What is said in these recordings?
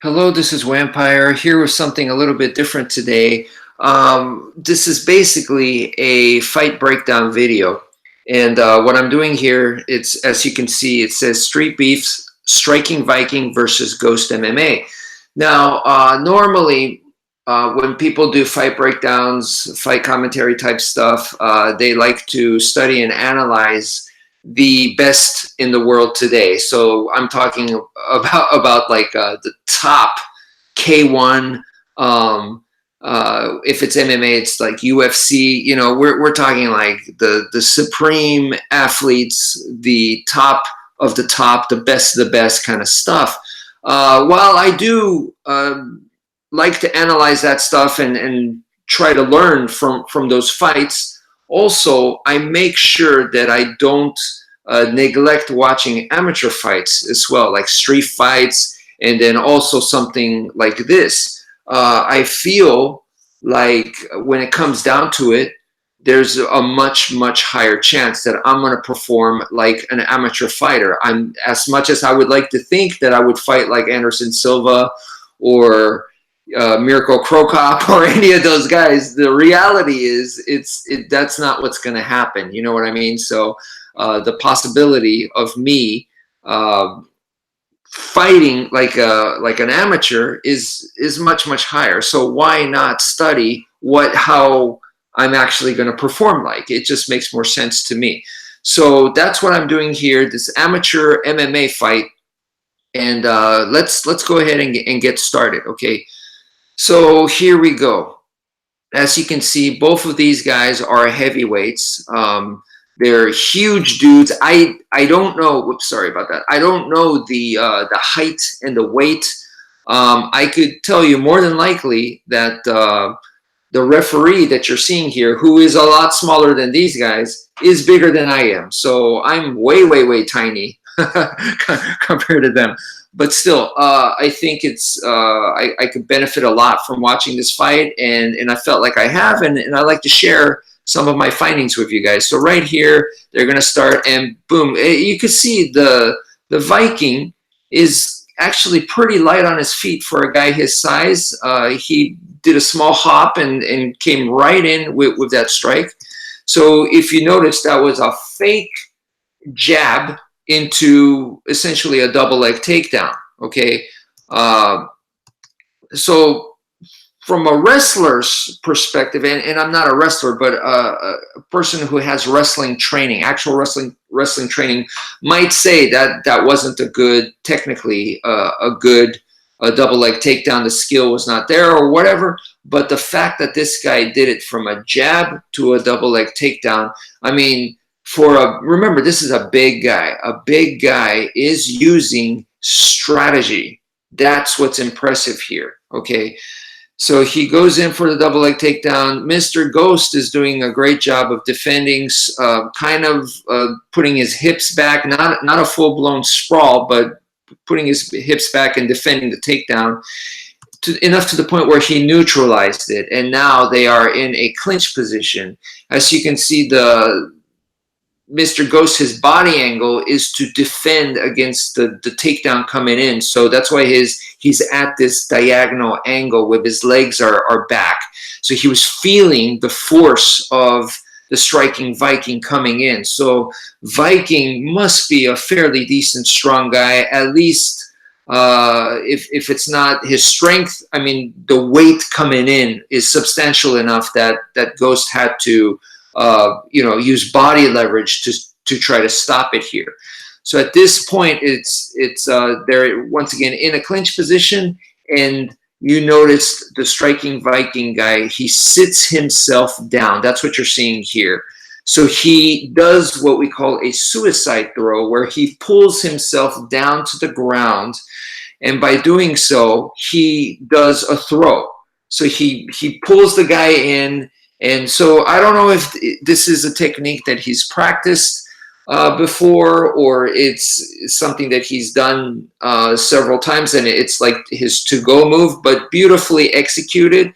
Hello, this is wmpyr here with something a little bit different today. This is basically a fight breakdown video. And what I'm doing here, it's as you can see, it says Street Beefs, Striking Viking versus Ghost MMA. Now, normally when people do fight breakdowns, fight commentary type stuff, they like to study and analyze the best in the world today. So I'm talking about like the top K1. If it's MMA, it's like UFC. You know, we're talking like the supreme athletes, the top of the top, the best of the best kind of stuff. While I do like to analyze that stuff and try to learn from those fights, also I make sure that I don't neglect watching amateur fights as well, like street fights, and then also something like this. I feel like when it comes down to it, there's a much higher chance that I'm going to perform like an amateur fighter. I'm, as much as I would like to think that I would fight like Anderson Silva or Miracle Crocop or any of those guys, the reality is that's not what's going to happen. You know what I mean? So the possibility of me fighting like an amateur is much higher. So why not study how I'm actually going to perform like? It just makes more sense to me. So that's what I'm doing here, this amateur MMA fight. And let's go ahead and get started, okay? So here we go. As you can see, both of these guys are heavyweights. They're huge dudes. I don't know. Whoops, sorry about that. I don't know the height and the weight. I could tell you more than likely that the referee that you're seeing here, who is a lot smaller than these guys, is bigger than I am. So I'm way tiny compared to them. But still, I think it's I could benefit a lot from watching this fight, and I felt like I have, and I like to share some of my findings with you guys. So right here, they're going to start, and boom, you can see the Viking is actually pretty light on his feet for a guy his size. He did a small hop and came right in with that strike. So if you notice, that was a fake jab into essentially a double leg takedown. Okay, so from a wrestler's perspective, and I'm not a wrestler, but a person who has wrestling training, actual wrestling training, might say that that wasn't a good, technically a good double leg takedown. The skill was not there or whatever. But the fact that this guy did it from a jab to a double leg takedown, I mean, remember, this is a big guy. A big guy is using strategy. That's what's impressive here. Okay. So he goes in for the double leg takedown. Mr. Ghost is doing a great job of defending, kind of putting his hips back, not a full-blown sprawl, but putting his hips back and defending the takedown enough to the point where he neutralized it. And now they are in a clinch position. As you can see, Mr. Ghost, his body angle is to defend against the takedown coming in. So that's why he's at this diagonal angle with his legs are back. So he was feeling the force of the striking Viking coming in. So Viking must be a fairly decent, strong guy, at least if it's not his strength. I mean, the weight coming in is substantial enough that Ghost had to use body leverage to try to stop it here. So at this point, it's they're once again in a clinch position, and you notice the striking Viking guy, he sits himself down. That's what you're seeing here. So he does what we call a suicide throw, where he pulls himself down to the ground, and by doing so, he does a throw. So he pulls the guy in. And so I don't know if this is a technique that he's practiced before, or it's something that he's done several times, and it's like his to-go move, but beautifully executed.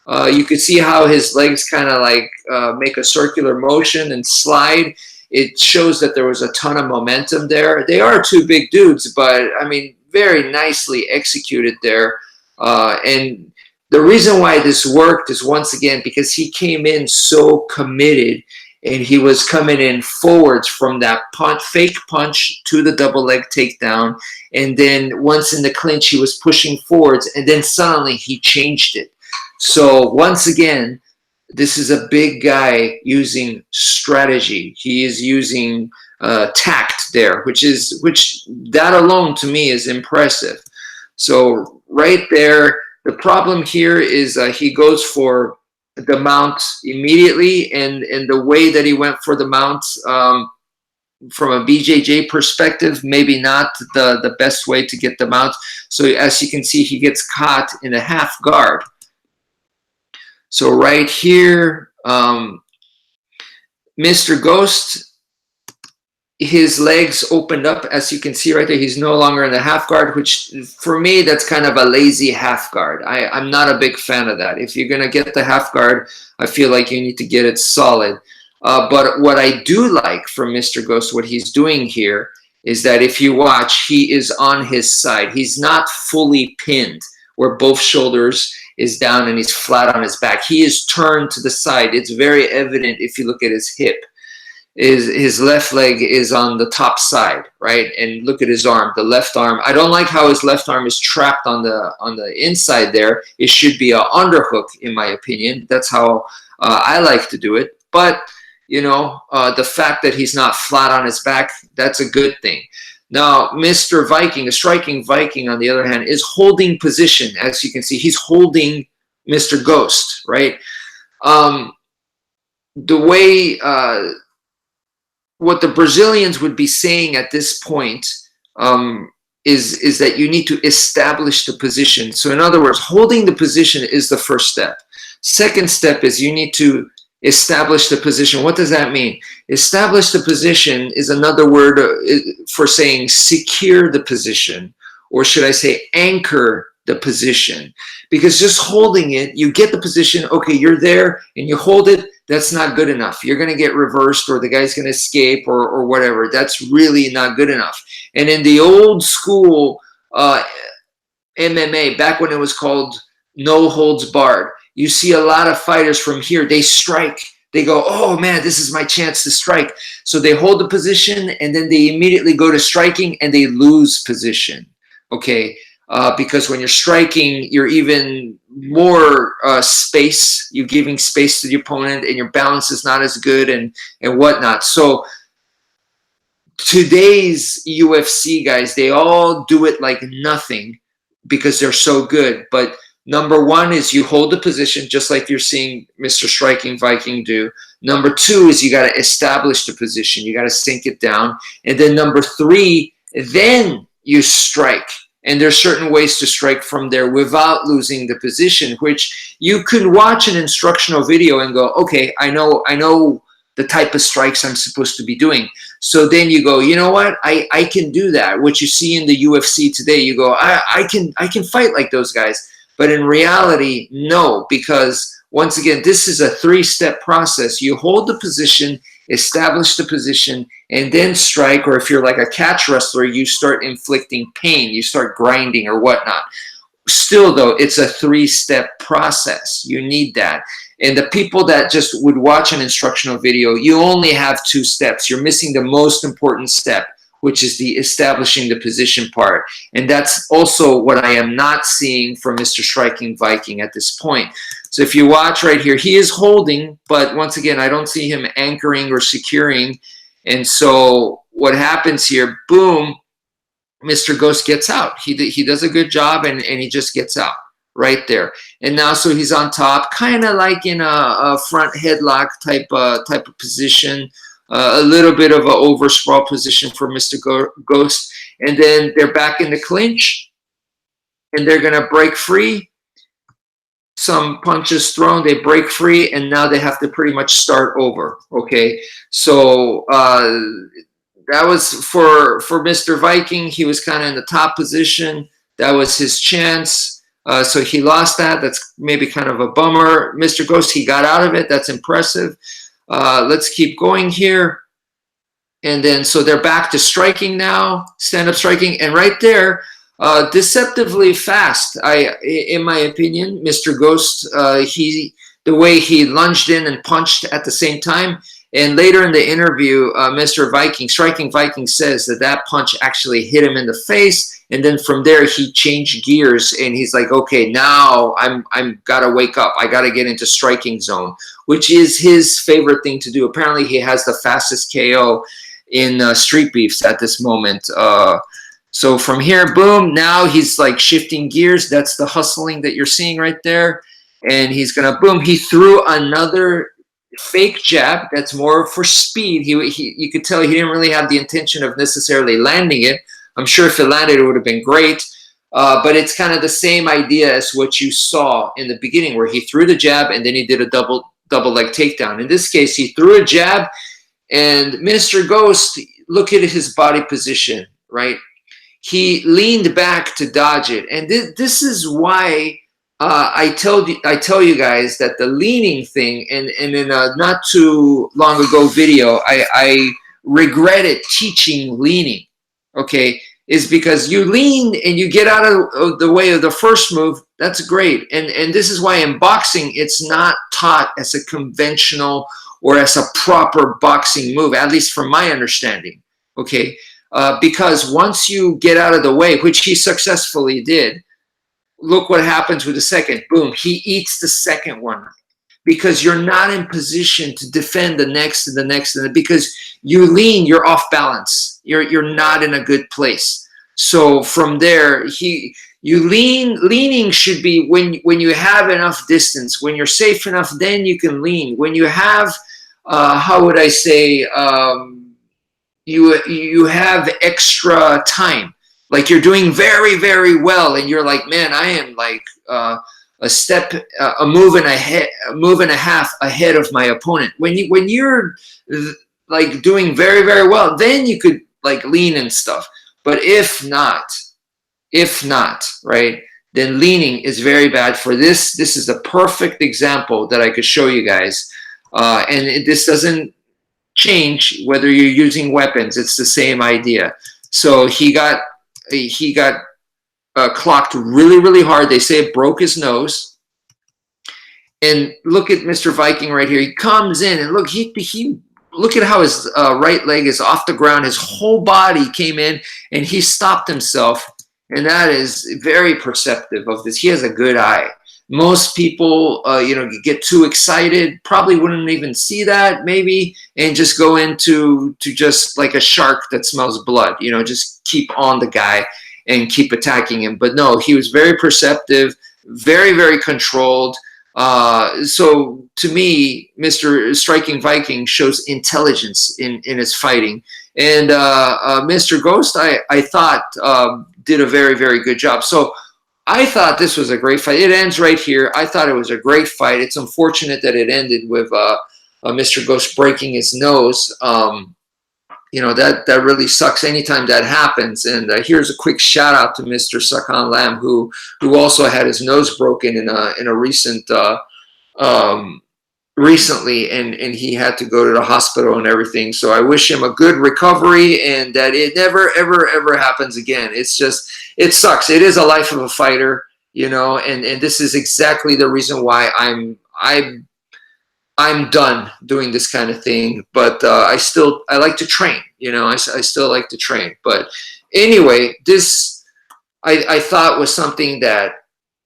You could see how his legs kind of like make a circular motion and slide. It shows that there was a ton of momentum there. They are two big dudes, but I mean, very nicely executed there. And the reason why this worked is, once again, because he came in so committed, and he was coming in forwards from that punch, fake punch, to the double leg takedown. And then once in the clinch, he was pushing forwards, and then suddenly he changed it. So once again, this is a big guy using strategy. He is using tact there, which that alone to me is impressive. So right there, the problem here is he goes for the mount immediately, and the way that he went for the mount, from a BJJ perspective, maybe not the best way to get the mount. So as you can see, he gets caught in a half guard. So right here, Mr. Ghost, his legs opened up, as you can see right there. He's no longer in the half guard, which for me, that's kind of a lazy half guard. I'm not a big fan of that. If you're going to get the half guard, I feel like you need to get it solid. But what I do like from Mr. Ghost, what he's doing here, is that if you watch, he is on his side. He's not fully pinned, where both shoulders is down and he's flat on his back. He is turned to the side. It's very evident if you look at his hip. His left leg is on the top side, right? And look at his arm, the left arm. I don't like how his left arm is trapped on the inside there. It should be an underhook, in my opinion. That's how I like to do it. But you know, the fact that he's not flat on his back, that's a good thing. Now, Mr. Viking, a striking Viking, on the other hand, is holding position. As you can see, he's holding Mr. Ghost, right? The way what the Brazilians would be saying at this point is that you need to establish the position. So in other words, holding the position is the first step. Second step is you need to establish the position. What does that mean? Establish the position is another word for saying secure the position, or should I say anchor the position? Because just holding it, you get the position, okay, you're there and you hold it, that's not good enough. You're going to get reversed, or the guy's going to escape, or whatever. That's really not good enough. And in the old school MMA, back when it was called no holds barred, you see a lot of fighters from here, they strike. They go, oh man, this is my chance to strike. So they hold the position, and then they immediately go to striking, and they lose position. Okay, because when you're striking, you're even more space. You're giving space to the opponent, and your balance is not as good, and whatnot. So today's UFC guys, they all do it like nothing because they're so good. But number one is you hold the position, just like you're seeing Mr. Striking Viking do. Number two is you got to establish the position. You got to sink it down. And then number three, then you strike. And there's certain ways to strike from there without losing the position, which you could watch an instructional video and go, okay, I know the type of strikes I'm supposed to be doing. So then you go, you know what? I can do that. What you see in the UFC today, you go, I can fight like those guys. But in reality, no, because once again, this is a three-step process. You hold the position, establish the position, and then strike. Or if you're like a catch wrestler, you start inflicting pain. You start grinding or whatnot. Still, though, it's a three-step process. You need that. And the people that just would watch an instructional video, you only have two steps. You're missing the most important step, which is the establishing the position part. And that's also what I am not seeing from Mr. Striking Viking at this point. So if you watch right here, he is holding, but once again, I don't see him anchoring or securing. And so what happens here, boom, Mr. Ghost gets out. He does a good job, and he just gets out right there. And now, so he's on top, kind of like in a front headlock type of position. A little bit of an over sprawl position for Mr. Ghost. And then they're back in the clinch, and they're going to break free. Some punches thrown, they break free, and now they have to pretty much start over. Okay, so that was for Mr. Viking. He was kind of in the top position. That was his chance. So he lost that. That's maybe kind of a bummer. Mr. Ghost, he got out of it. That's impressive. Let's keep going here. And then, so they're back to striking now, stand-up striking. And right there, Deceptively fast. In my opinion, Mr. Ghost, the way he lunged in and punched at the same time. And later in the interview, Mr. Viking, Striking Viking, says that that punch actually hit him in the face, and then from there he changed gears, and he's like, okay, now I'm gotta wake up. I gotta get into striking zone, which is his favorite thing to do. Apparently, he has the fastest KO in Street Beefs at this moment. So from here, boom, now he's like shifting gears. That's the hustling that you're seeing right there. And he's gonna, boom, he threw another fake jab that's more for speed. You could tell he didn't really have the intention of necessarily landing it. I'm sure if it landed, it would have been great. But it's kind of the same idea as what you saw in the beginning, where he threw the jab and then he did a double leg takedown. In this case, he threw a jab, and Mr. Ghost, look at his body position, right? He leaned back to dodge it, and this is why I tell you guys that the leaning thing, and in a not too long ago video, I regretted teaching leaning. Okay, is because you lean and you get out of the way of the first move. That's great, and this is why in boxing it's not taught as a conventional or as a proper boxing move, at least from my understanding. Okay, because once you get out of the way, which he successfully did, look what happens with the second. Boom, he eats the second one, because you're not in position to defend the next and the next, and because you lean, you're off balance. You're not in a good place. So from there, leaning should be when you have enough distance, when you're safe enough, then you can lean. When you have, how would I say, you have extra time, like you're doing very, very well, and you're like, man, I am like a move and a half ahead of my opponent. When you're like doing very, very well, then you could like lean and stuff. But if not, right, then leaning is very bad for this. This is a perfect example that I could show you guys, and this doesn't change whether you're using weapons. It's the same idea. So he got clocked really, really hard. They say it broke his nose. And look at Mr. Viking right here. He comes in and look, he look at how his right leg is off the ground. His whole body came in and he stopped himself. And that is very perceptive of this. He has a good eye. Most people, get too excited, probably wouldn't even see that maybe, and just go into just like a shark that smells blood, just keep on the guy and keep attacking him. But no, he was very perceptive, very, very controlled. So to me, Mr. Striking Viking shows intelligence in his fighting. And Mr. Ghost, I thought, did a very, very good job. So I thought this was a great fight. It ends right here. I thought it was a great fight. It's unfortunate that it ended with Mr. Ghost breaking his nose. That really sucks anytime that happens. And here's a quick shout out to Mr. Sakan Lam, who also had his nose broken in a recently, and he had to go to the hospital and everything. So I wish him a good recovery, and that it never, ever, ever happens again. It's just, it sucks. It is a life of a fighter, and this is exactly the reason why I'm done doing this kind of thing. But I like to train, I still like to train. But anyway, this I thought was something that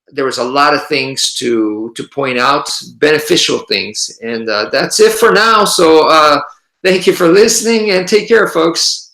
there was a lot of things to point out, beneficial things. And that's it for now. So thank you for listening, and take care, folks.